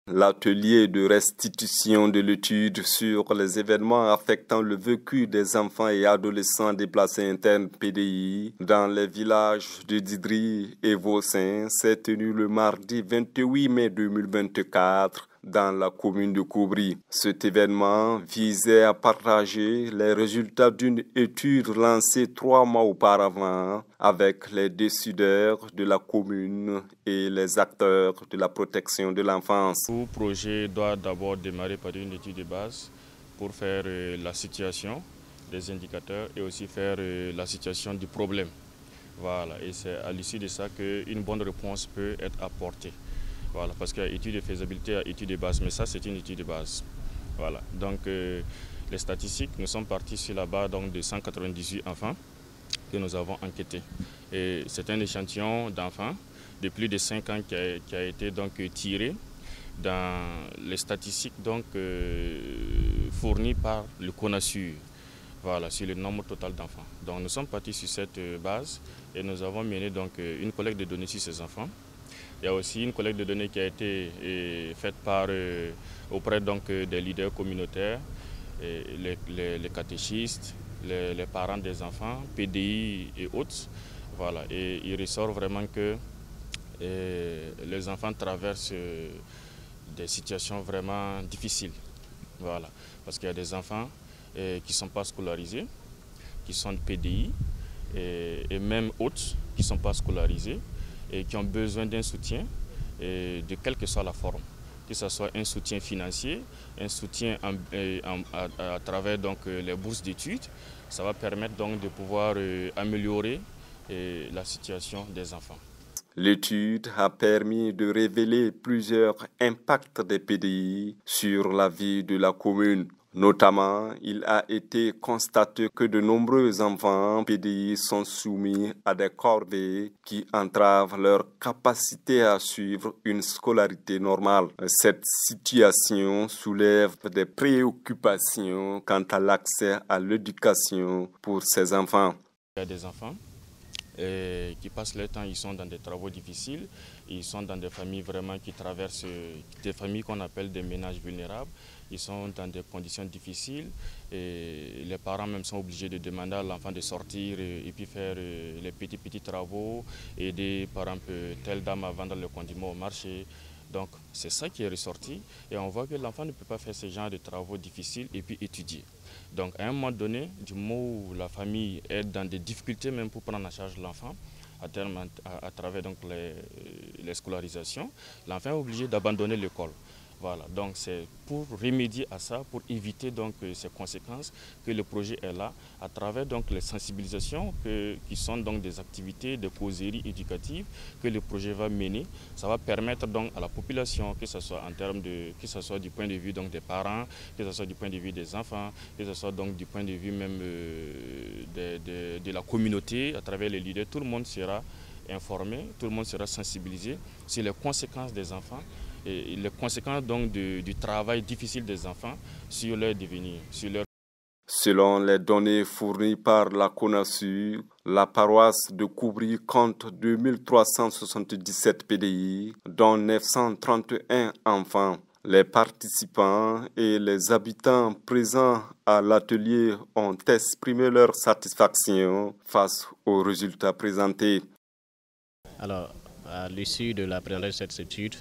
L'atelier de restitution de l'étude sur les événements affectant le vécu des enfants et adolescents déplacés internes PDI dans les villages de Didri et Vaucin s'est tenu le mardi 28 mai 2024 dans la commune de Koubri. Cet événement visait à partager les résultats d'une étude lancée 3 mois auparavant avec les décideurs de la commune et les acteurs de la protection de l'enfance. Tout projet doit d'abord démarrer par une étude de base pour faire la situation des indicateurs et aussi faire la situation du problème. Voilà, et c'est à l'issue de ça qu'une bonne réponse peut être apportée. Voilà, parce qu'il y a étude de faisabilité et étude de base, mais ça c'est une étude de base. Voilà, donc les statistiques, nous sommes partis sur la base de 198 enfants que nous avons enquêtés. Et c'est un échantillon d'enfants de plus de 5 ans qui a été donc tiré dans les statistiques fournies par le CONASUR. Voilà, sur le nombre total d'enfants. Donc nous sommes partis sur cette base et nous avons mené donc une collecte de données sur ces enfants. Il y a aussi une collecte de données qui a été faite auprès des leaders communautaires, les catéchistes, les parents des enfants, PDI et autres. Voilà, et il ressort vraiment que les enfants traversent des situations vraiment difficiles. Voilà, parce qu'il y a des enfants qui ne sont pas scolarisés, qui sont de PDI et même autres qui ne sont pas scolarisés et qui ont besoin d'un soutien de quelle que soit la forme, que ce soit un soutien financier, un soutien à travers les bourses d'études. Ça va permettre donc de pouvoir améliorer la situation des enfants. L'étude a permis de révéler plusieurs impacts des PDI sur la vie de la commune. Notamment, il a été constaté que de nombreux enfants PDI sont soumis à des corvées qui entravent leur capacité à suivre une scolarité normale. Cette situation soulève des préoccupations quant à l'accès à l'éducation pour ces enfants. Il y a des enfants qui passent leur temps, ils sont dans des travaux difficiles, ils sont dans des familles vraiment qui traversent, des familles qu'on appelle des ménages vulnérables, ils sont dans des conditions difficiles et les parents même sont obligés de demander à l'enfant de sortir et puis faire les petits travaux, aider par exemple telle dame à vendre le condiment au marché. Donc c'est ça qui est ressorti et on voit que l'enfant ne peut pas faire ce genre de travaux difficiles et puis étudier. Donc à un moment donné, du moment où la famille est dans des difficultés même pour prendre en charge l'enfant, à travers les scolarisations, l'enfant est obligé d'abandonner l'école. Voilà, donc c'est pour remédier à ça, pour éviter ces conséquences que le projet est là, à travers les sensibilisations qui sont des activités de causerie éducative que le projet va mener. Ça va permettre à la population, que ce soit en termes que ce soit du point de vue des parents, que ce soit du point de vue des enfants, que ce soit du point de vue même de la communauté, à travers les leaders, tout le monde sera informé, tout le monde sera sensibilisé sur les conséquences des enfants et les conséquences du travail difficile des enfants sur leur devenir, sur leur... Selon les données fournies par la CONASUR, la paroisse de Koubri compte 2377 PDI, dont 931 enfants. Les participants et les habitants présents à l'atelier ont exprimé leur satisfaction face aux résultats présentés. Alors, à l'issue de la présentation de cette étude,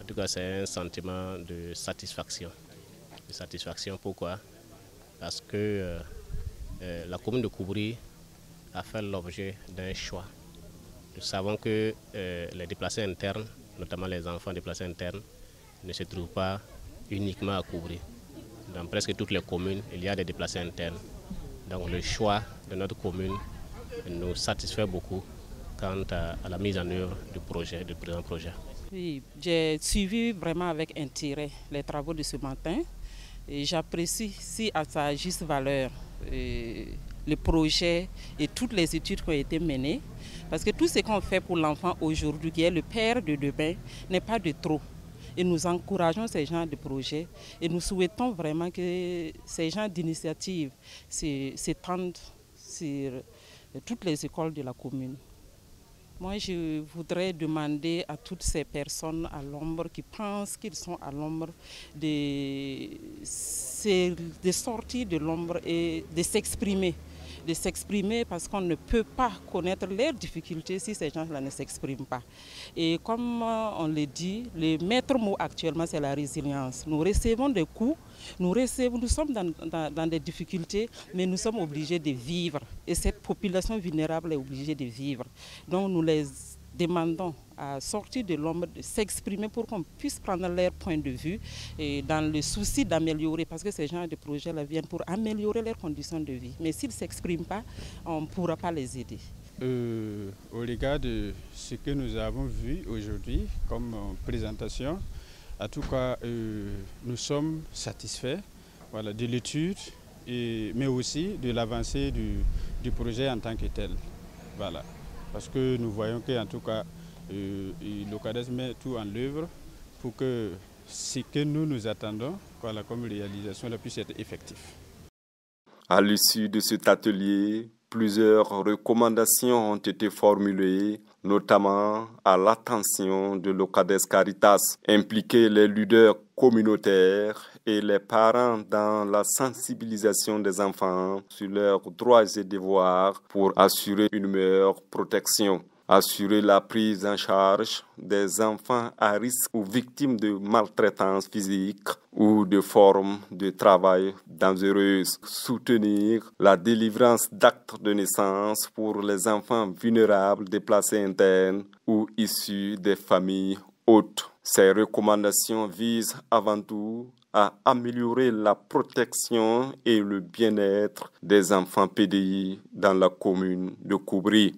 en tout cas, c'est un sentiment de satisfaction. De satisfaction, pourquoi? Parce que la commune de Koubri a fait l'objet d'un choix. Nous savons que les déplacés internes, notamment les enfants déplacés internes, ne se trouvent pas uniquement à Koubri. Dans presque toutes les communes, il y a des déplacés internes. Donc le choix de notre commune nous satisfait beaucoup quant à la mise en œuvre du présent projet. Oui, j'ai suivi vraiment avec intérêt les travaux de ce matin et j'apprécie à sa juste valeur le projet et toutes les études qui ont été menées. Parce que tout ce qu'on fait pour l'enfant aujourd'hui, qui est le père de demain, n'est pas de trop. Et nous encourageons ces genres de projets et nous souhaitons vraiment que ces genres d'initiatives s'étendent sur toutes les écoles de la commune. Moi, je voudrais demander à toutes ces personnes à l'ombre qui pensent qu'ils sont à l'ombre de sortir de l'ombre et de s'exprimer. De s'exprimer parce qu'on ne peut pas connaître leurs difficultés si ces gens-là ne s'expriment pas. Et comme on le dit, le maître mot actuellement, c'est la résilience. Nous recevons des coups, nous sommes dans des difficultés, mais nous sommes obligés de vivre. Et cette population vulnérable est obligée de vivre. Donc nous les demandons à sortir de l'ombre, de s'exprimer pour qu'on puisse prendre leur point de vue et dans le souci d'améliorer, parce que ces gens de projets-là viennent pour améliorer leurs conditions de vie. Mais s'ils ne s'expriment pas, on ne pourra pas les aider. Au regard de ce que nous avons vu aujourd'hui comme présentation, en tout cas, nous sommes satisfaits de l'étude, mais aussi de l'avancée du projet en tant que tel. Voilà. Parce que nous voyons qu'en tout cas, l'OCADES met tout en œuvre pour que ce que nous attendons comme réalisation puisse être effectif. À l'issue de cet atelier, plusieurs recommandations ont été formulées, notamment à l'attention de l'OCADES Caritas, impliquer les leaders communautaires et les parents dans la sensibilisation des enfants sur leurs droits et devoirs pour assurer une meilleure protection. Assurer la prise en charge des enfants à risque ou victimes de maltraitance physique ou de formes de travail dangereuses. Soutenir la délivrance d'actes de naissance pour les enfants vulnérables déplacés internes ou issus des familles hautes. Ces recommandations visent avant tout à améliorer la protection et le bien-être des enfants PDI dans la commune de Koubri.